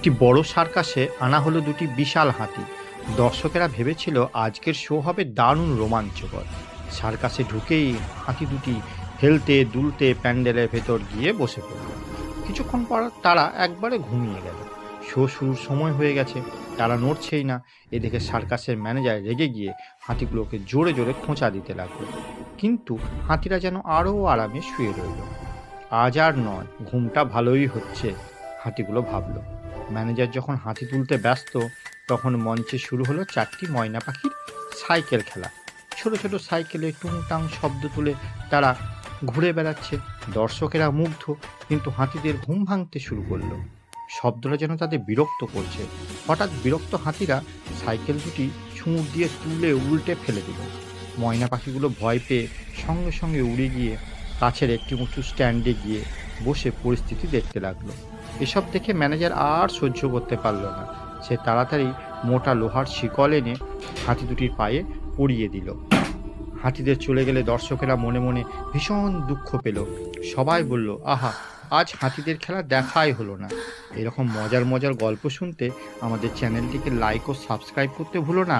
একটি বড় সার্কাসে আনা হলো দুটি বিশাল হাতি। দর্শকেরা ভেবেছিল আজকের শো হবে দারুণ রোমাঞ্চকর। সার্কাসে ঢুকেই হাতি দুটি হেলতে দুলতে প্যান্ডেলের ভেতর গিয়ে বসে পড়ল। কিছুক্ষণ পর তারা একবারে ঘুমিয়ে গেল। শো শুরুর সময় হয়ে গেছে, তারা নড়ছেই না। এদিকে সার্কাসের ম্যানেজার রেগে গিয়ে হাতিগুলোকে জোরে জোরে খোঁচা দিতে লাগলো, কিন্তু হাতিরা যেন আরও আরামে শুয়ে রইল। আজ আর নয়, ঘুমটা ভালোই হচ্ছে, হাতিগুলো ভাবলো। ম্যানেজার যখন হাতি তুলতে ব্যস্ত, তখন মঞ্চে শুরু হলো চারটি ময়না পাখির সাইকেল খেলা। ছোট ছোট সাইকেলে টুংটাং শব্দ তুলে তারা ঘুরে বেড়াচ্ছে। দর্শকেরা মুগ্ধ, কিন্তু হাতিদের ঘুম ভাঙতে শুরু করলো। শব্দটা যেন তাদের বিরক্ত করছে। হঠাৎ বিরক্ত হাতিরা সাইকেল দুটি ছুঁড় দিয়ে তুলে উল্টে ফেলে দিল। ময়না পাখিগুলো ভয় পেয়ে সঙ্গে সঙ্গে উড়ে গিয়ে কাছের একটি উঁচু স্ট্যান্ডে গিয়ে বসে পরিস্থিতি দেখতে লাগলো। এসব দেখে ম্যানেজার আর সহ্য করতে পারল না। সে তাড়াতাড়ি মোটা লোহার শিকল এনে হাতি দুটির পায়ে পরিয়ে দিল। হাতিদের চলে গেলে দর্শকেরা মনে মনে ভীষণ দুঃখ পেল। সবাই বলল, আহা, আজ হাতিদের খেলা দেখাই হলো না। এরকম মজার মজার গল্প শুনতে আমাদের চ্যানেলটিকে লাইক ও সাবস্ক্রাইব করতে ভুলো না।